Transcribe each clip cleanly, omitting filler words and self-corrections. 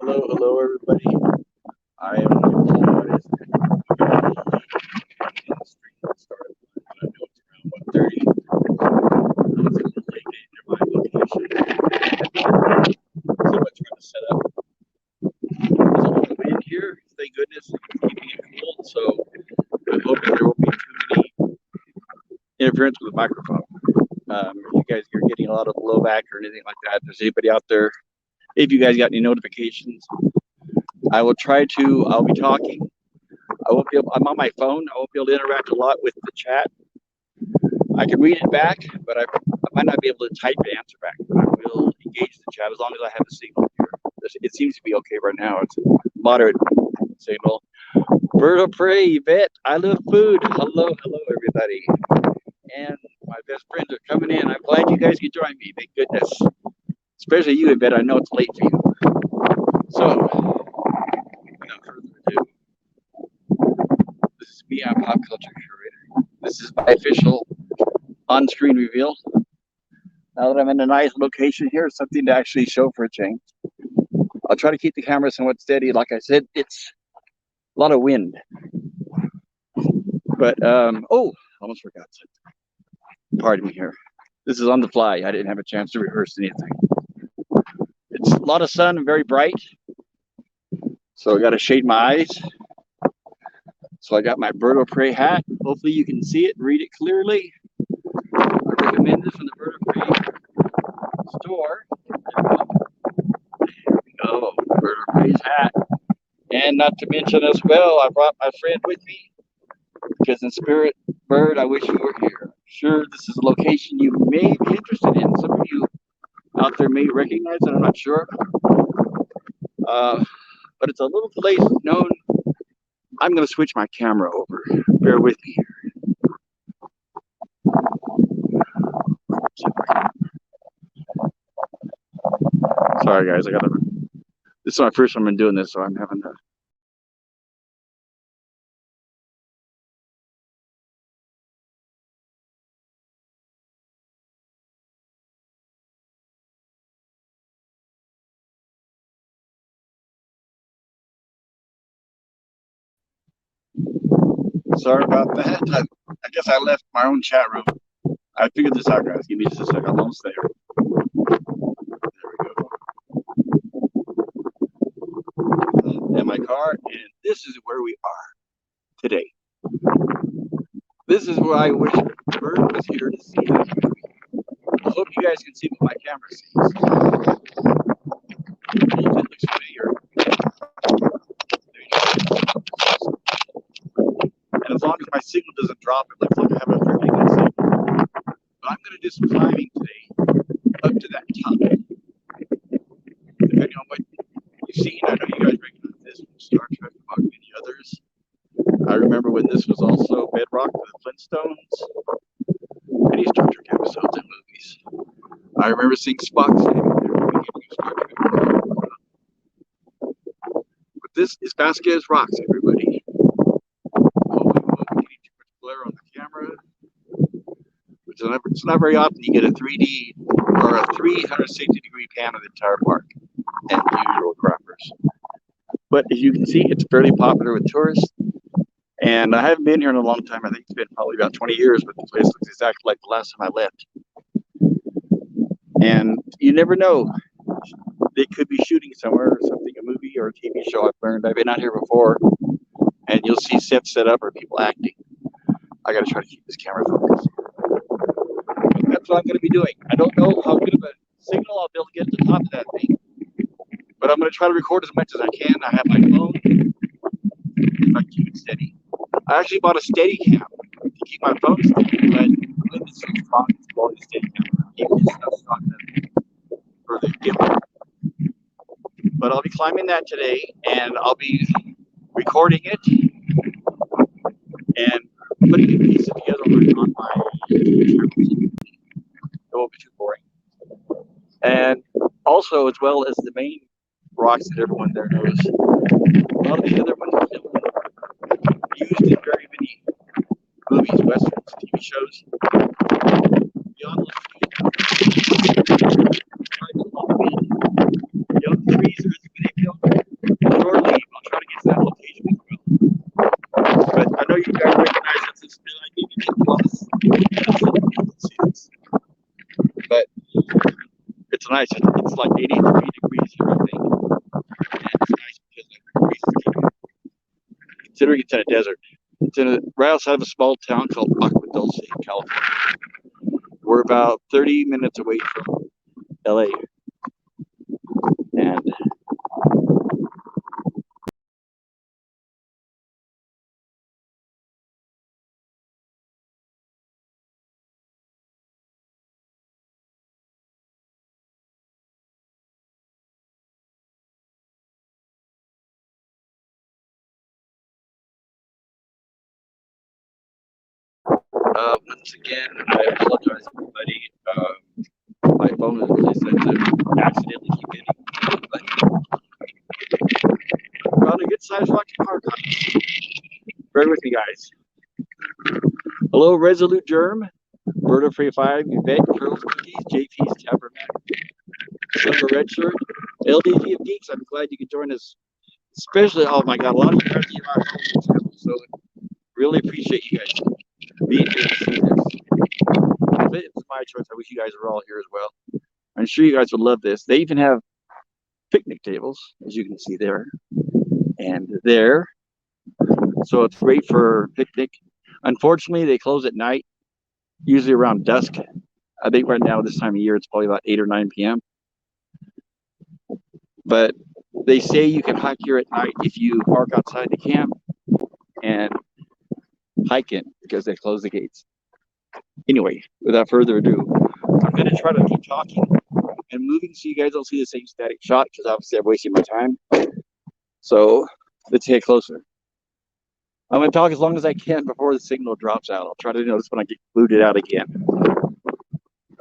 Hello, everybody. I am what is it? The stream started. I know it's around 1:30. It's a little late near my location. So much trying to set up. There's a little wind here. Thank goodness, it's keeping it cool. So I'm hoping there won't be too many interference with the microphone. If you guys are getting a lot of blowback or anything like that, if there's anybody out there, if you guys got any notifications, I'll be talking. I'm on my phone. I won't be able to interact a lot with the chat. I can read it back, but I might not be able to type and answer back. But I will engage the chat as long as I have a signal here. It seems to be okay right now. It's a moderate signal. Bird of prey, Yvette. I love food. Hello, everybody. And my best friends are coming in. I'm glad you guys could join me. Thank goodness. Especially you, Yvette. I know it's late for you. So, without further ado, this is me. I'm Pop Culture Curator. This is my official on-screen reveal. Now that I'm in a nice location here, something to actually show for a change. I'll try to keep the camera somewhat steady. Like I said, it's a lot of wind. But, almost forgot something. Pardon me here. This is on the fly. I didn't have a chance to rehearse anything. It's a lot of sun and very bright. So I got to shade my eyes. So I got my bird of prey hat. Hopefully you can see it and read it clearly. I recommend this from the bird of prey store. There we go. Bird of prey's hat. And not to mention as well, I brought my friend with me because in spirit, bird, I wish you were here. Sure, this is a location you may be interested in. Some of you out there may recognize it. I'm not sure. But it's a little place known. I'm going to switch my camera over. Bear with me here. Sorry, guys. This is my first time I'm doing this, so I'm having to. Sorry about that. I guess I left my own chat room. I figured this out, guys. Give me just a second. I'm almost there. There we go. And my car, and this is where we are today. This is where I wish Bird was here to see this movie. I hope you guys can see what my camera sees. It looks familiar. There you go. And as long as my signal doesn't drop, it looks like I have a fairly good signal. But I'm going to do some climbing today up to that top. Depending on what you've seen, I know you guys recognize this from Star Trek, among many others. I remember when this was also bedrock for the Flintstones. Many Star Trek episodes and movies. I remember seeing Spock's name in the beginning of Star Trek. But this is Vasquez Rocks, everybody. Hopefully we won't be getting too much glare on the camera. It's not very often you get a 3D or a 360-degree pan of the entire park and usual croppers. But as you can see, it's fairly popular with tourists. And I haven't been here in a long time. I think it's been probably about 20 years, but the place looks exactly like the last time I left. And you never know. They could be shooting somewhere or something, a movie or a TV show. I've learned. I've been out here before, and you'll see sets set up or people acting. I got to try to keep this camera focused. That's what I'm going to be doing. I don't know how good of a signal I'll be able to get at the top of that thing, but I'm going to try to record as much as I can. I have my phone. If I keep it steady. I actually bought a Steadicam to keep my phone steady, but when it's so strong, it's blowing the Steadicam. Even this stuff's not for the gimbal. But I'll be climbing that today, and I'll be recording it and putting a piece together on my channel. It won't be too boring. And also, as well as the main rocks that everyone there knows, a lot of the other ones are used in very many movies, westerns, TV shows. Beyond those young trees are as good as it's nice. It's like 83 degrees here, I think. And it's nice because the breeze is keeping, considering it's in a desert. It's right outside of a small town called Agua Dulce, California. We're about 30 minutes away from LA. And once again, I apologize, everybody. My phone is really sensitive. Accidentally keep hitting. But found a good sized rocky power cut. Bear with me, guys. Hello, Resolute Germ, Bird of Free 5, Yvette, Pearls Cookies, JP's Tabernacle, Silver Red Shirt, LDG of Geeks. I'm glad you could join us. Especially, oh my God, a lot of you guys are here. So really appreciate you guys being here to see this. It's my choice. I wish you guys were all here as well. I'm sure you guys would love this. They even have picnic tables, as you can see there and there. So it's great for picnic. Unfortunately, they close at night, usually around dusk. I think right now, this time of year, it's probably about 8 or 9 p.m. But they say you can hike here at night if you park outside the camp and hike in because they close the gates. Anyway, without further ado, I'm going to try to keep talking and moving so you guys don't see the same static shot because obviously I'm wasting my time. So let's get closer. I'm going to talk as long as I can before the signal drops out. I'll try to notice when I get booted out again.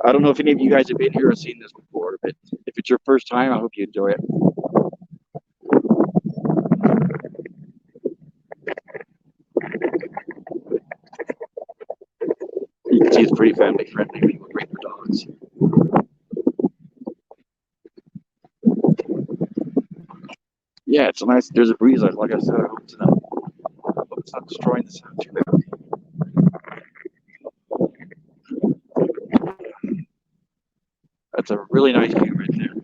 I don't know if any of you guys have been here or seen this before, but if it's your first time, I hope you enjoy it. You can see it's pretty family friendly. People great for dogs. Yeah, it's a nice. There's a breeze. Like I said, I hope it's not destroying the sound too badly. That's a really nice view right there.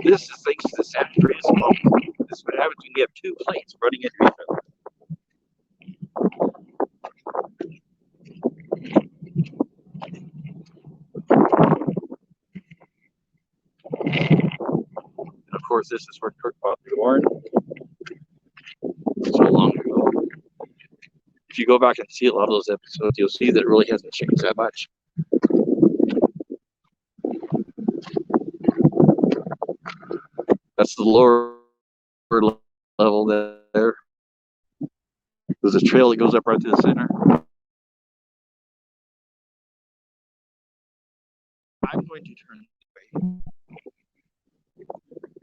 This is thanks to the San Andreas smoke. This is what happens when you have two plates running into each other. And of course, this is where Kurt Cobain born so long ago. If you go back and see a lot of those episodes, you'll see that it really hasn't changed that much. That's the lower level there. There's a trail that goes up right to the center. I'm going to turn this way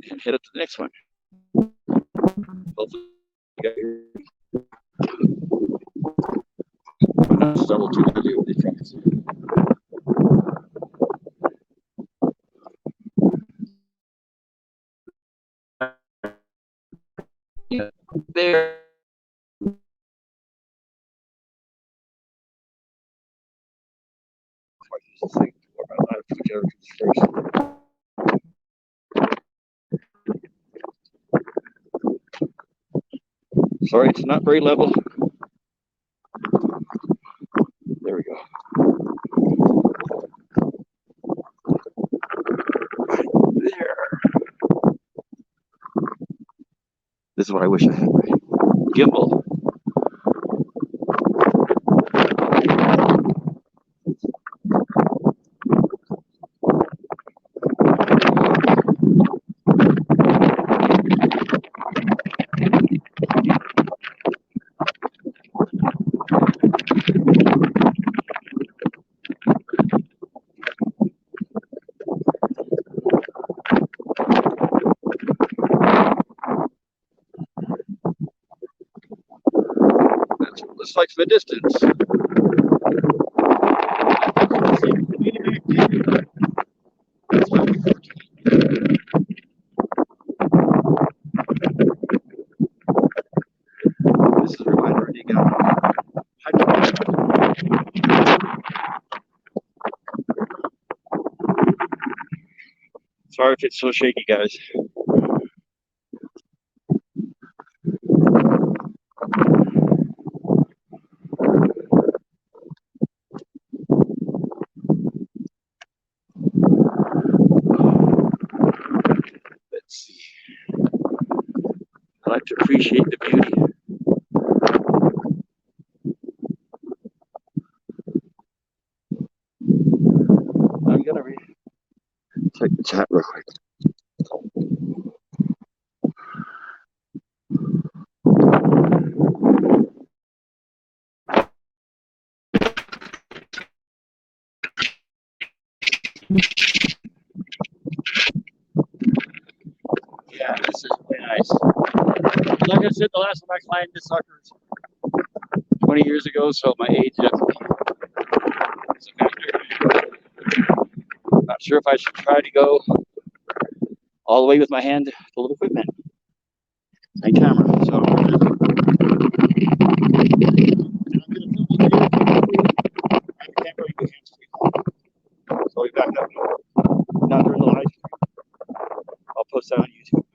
and head up to the next one. Hopefully you got here. I'm not startled too to do with these things. Yeah, there. Sorry, it's not very level. There we go. There. This is what I wish I had. Gimbal. That's what it looks like from a distance. This is a reminder you got. Sorry if it's so shaky, guys. Let's see. I like to appreciate the beauty. I'm gonna check the chat real quick. Yeah, this is really nice. Like I said, the last time I climbed this sucker was 20 years ago, so my age definitely is a factor. Not sure if I should try to go all the way with my hand full of equipment and camera. So I'm gonna film the video. I can't really go hands free. So I'll be back up. Not during the live stream. I'll post that on YouTube.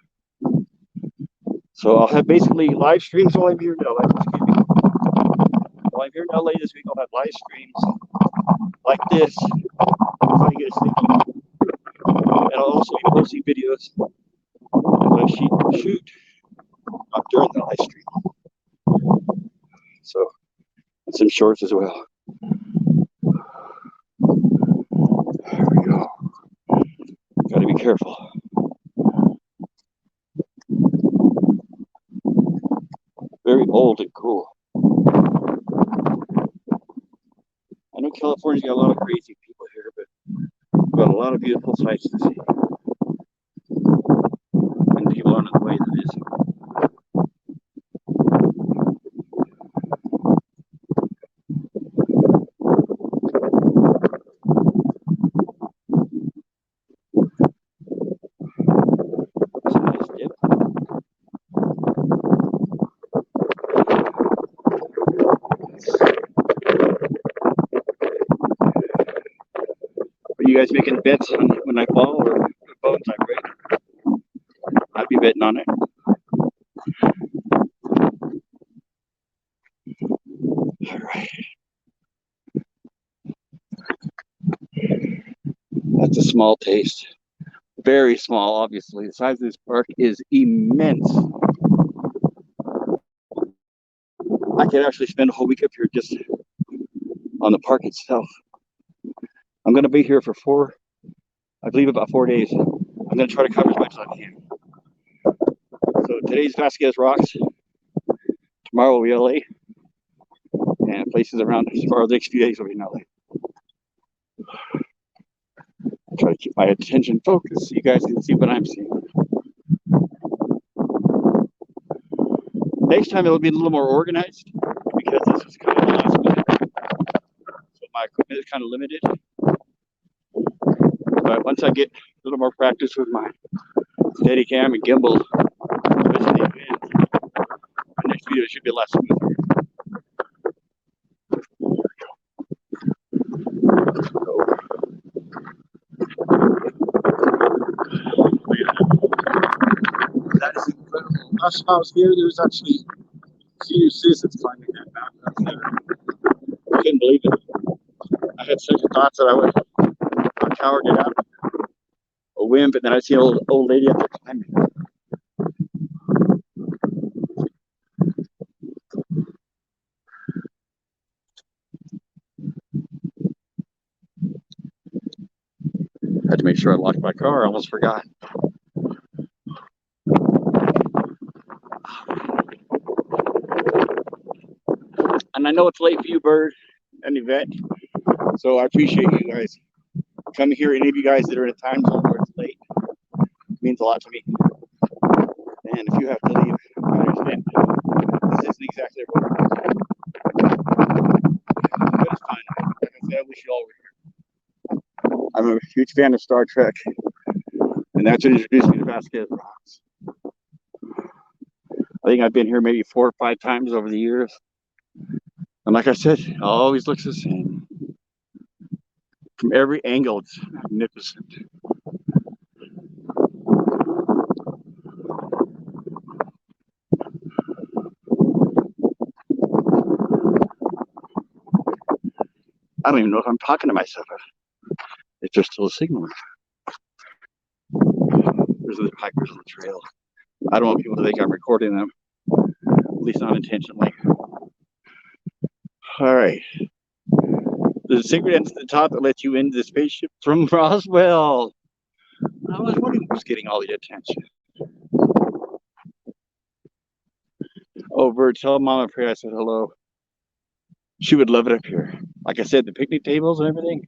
So I'll have basically live streams while I'm here in LA. While I'm here in LA this week, I'll have live streams like this if I get a signal. And I'll also be posting videos that I shoot during the live stream. So, and some shorts as well. There we go. Gotta be careful. Very old and cool. I know California's got a lot of crazy people here, but we've got a lot of beautiful sights to see. And people aren't in the way that is. It's a nice dip. Are you guys making bets on when I fall or what bones I break? I'd be betting on it. All right. That's a small taste. Very small, obviously. The size of this park is immense. I could actually spend a whole week up here just on the park itself. I'm going to be here for I believe about 4 days. I'm going to try to cover as much as I can. So today's Vasquez Rocks. Tomorrow will be LA. And places around for the next few days will be in LA. Try to keep my attention focused so you guys can see what I'm seeing. Next time it'll be a little more organized because this is kind of the last minute. So my equipment is kind of limited. But once I get a little more practice with my Steadicam and gimbal, especially the next video should be a lot smoother. That is incredible. Last time I was here, there was actually senior citizens climbing that mountain. I couldn't believe it. I had second thoughts that I would have cowered it out. A wimp, and then I see an old lady up there climbing. I had to make sure I locked my car. I almost forgot. And I know it's late for you, Bird and Yvette. So I appreciate you guys coming here. Any of you guys that are in a time zone where it's late, it means a lot to me. And if you have to leave, I understand. This isn't exactly a road. But it's fun. Like I said, I wish you all were here. I'm a huge fan of Star Trek. And that's what introduced me to Vasquez Rocks. I think I've been here maybe 4 or 5 times over the years. And like I said, it always looks the same. From every angle, it's magnificent. I don't even know if I'm talking to myself. If there's still a signal. There's other hikers on the trail. I don't want people to think I'm recording them, at least not intentionally. All right. There's a secret entrance at the top that lets you into the spaceship from Roswell. I was wondering who's getting all the attention. Oh, Bird, tell Mama Pray I said hello. She would love it up here. Like I said, the picnic tables and everything.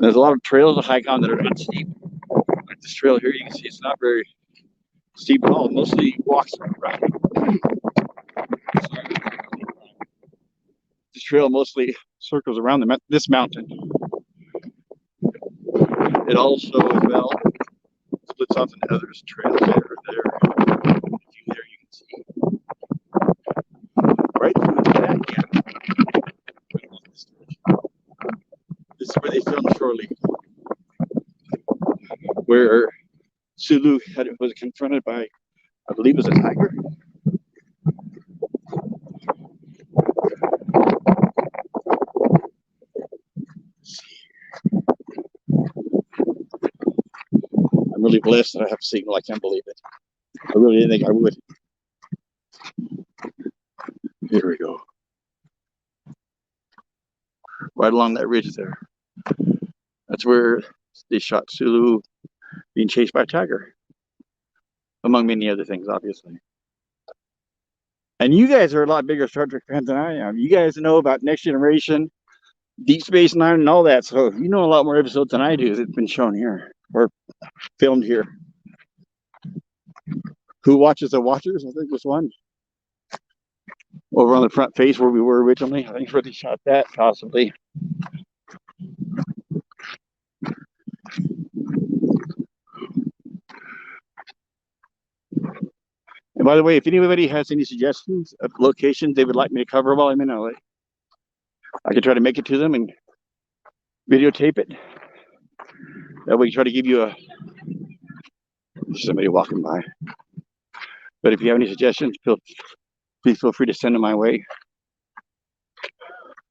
There's a lot of trails to hike on that are not steep. Like this trail here, you can see it's not very steep at all. Mostly walks around. This trail mostly circles around this mountain. It also, as well, splits off into others trails there. There you can see. Right through the back, yeah. This is where they filmed Shore Leave, where Sulu was confronted by, I believe it was a tiger. I'm really blessed that I have a signal. I can't believe it. I really didn't think I would. Here we go. Right along that ridge there. That's where they shot Sulu being chased by a tiger. Among many other things, obviously. And you guys are a lot bigger Star Trek fans than I am. You guys know about Next Generation, Deep Space Nine, and all that. So you know a lot more episodes than I do that's been shown here or filmed here. Who Watches the Watchers? I think was one. Over on the front face where we were originally. I think where they shot that, possibly. And by the way, if anybody has any suggestions of locations they would like me to cover while I'm in LA, I can try to make it to them and videotape it. That way, try to give you there's somebody walking by. But if you have any suggestions, please feel free to send them my way.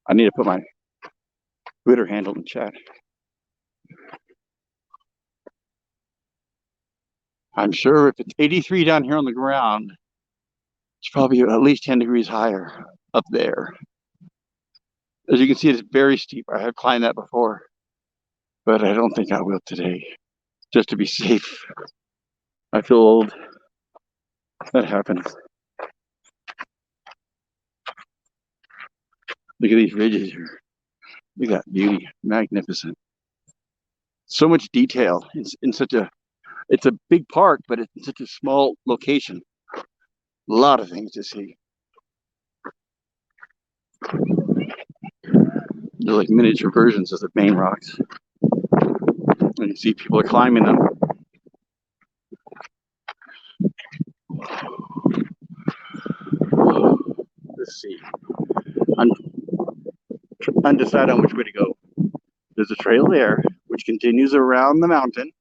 I need to put my Twitter handle in the chat. I'm sure if it's 83 down here on the ground, it's probably at least 10 degrees higher up there. As you can see, it's very steep. I have climbed that before, but I don't think I will today, just to be safe. I feel old. That happens. Look at these ridges here. Look at that beauty. Magnificent. So much detail in such a, it's a big park, but it's in such a small location. A lot of things to see. They're like miniature versions of the main rocks. And you see people are climbing them. Let's see. I'm undecided on which way to go. There's a trail there, which continues around the mountain.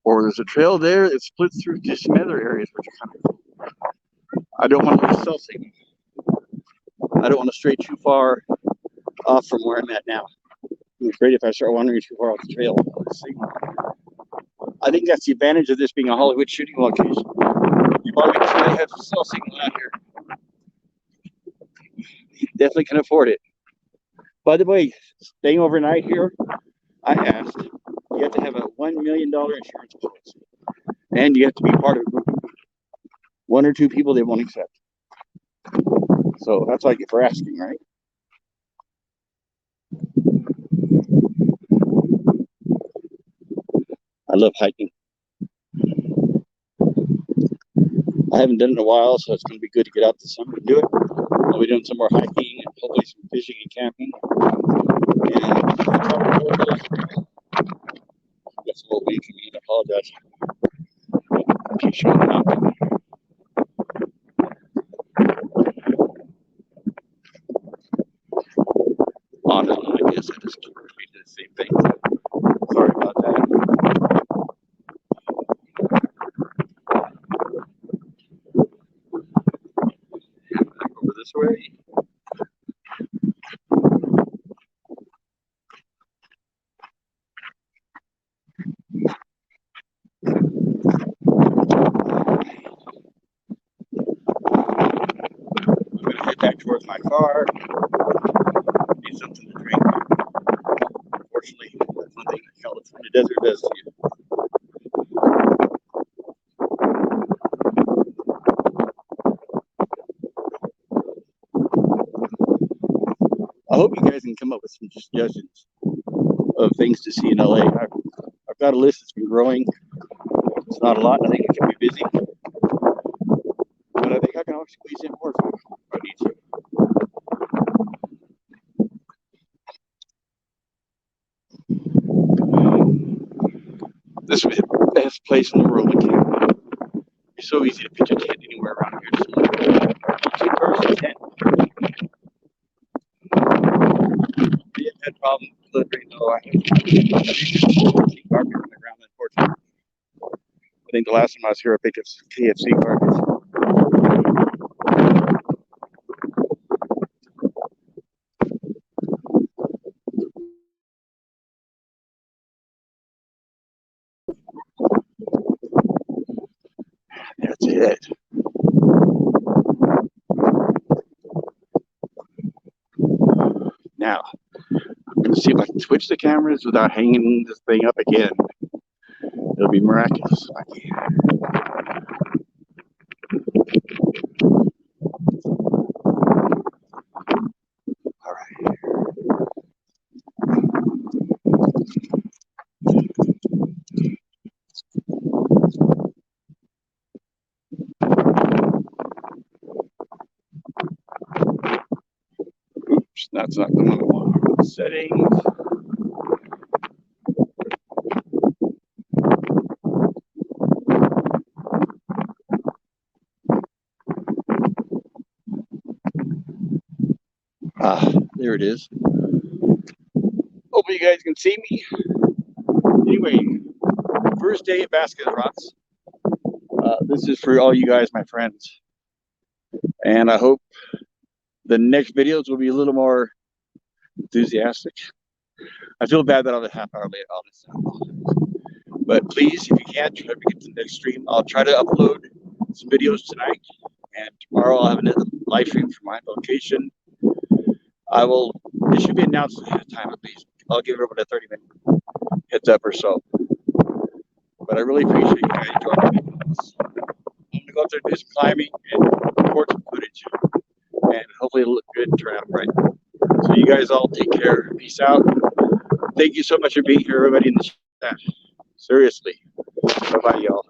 Or there's a trail there that splits through just some other areas, which are kind of cool. I don't want to lose cell signal. I don't want to stray too far off from where I'm at now. I'm afraid if I start wandering too far off the trail, I think that's the advantage of this being a Hollywood shooting location. You probably have cell signal out here. You definitely can afford it. By the way, staying overnight here, I asked, you have to have a $1 million insurance policy. And you have to be part of a group. One or two people they won't accept. So that's like for asking, right? I love hiking. I haven't done it in a while, so it's going to be good to get out this summer and do it. I'll be doing some more hiking and hopefully some fishing and camping. And that's a little weak of me, and I apologize. I keep showing up. Oh no, I guess I just keep repeating the same thing. Sorry about that. Back over this way. towards my car. Need something to drink. Unfortunately, that's one thing that California desert does to you. I hope you guys can come up with some suggestions of things to see in LA. I've got a list that's been growing. It's not a lot. I think it can be busy, but I think I can always squeeze in more if I need to. This would be the best place in the world to camp. It's so easy to pitch a tent anywhere around here. So two person tent. We have had problems delivering though. I have carpet on the ground, unfortunately. I think the last time I was here, I picked up some KFC carpets. That's it. Now, I'm going to see if I can switch the cameras without hanging this thing up again. It'll be miraculous if I can. All right. Oops, that's not the one I want. Settings. There it is. Hope you guys can see me. Anyway, first day at Vasquez Rocks. This is for all you guys, my friends. And I hope the next videos will be a little more enthusiastic. I feel bad that I'm a half hour late on this. But please, if you can, try to get to the next stream. I'll try to upload some videos tonight. And tomorrow I'll have another live stream from my location. It should be announced ahead of time at least. I'll give everyone a 30-minute heads up or so. But I really appreciate you guys joining me. I'm going to go up there and do some climbing and record some footage. And hopefully it'll look good and turn out right. So you guys all take care. Peace out. Thank you so much for being here, everybody in the chat. Seriously. Bye-bye, y'all.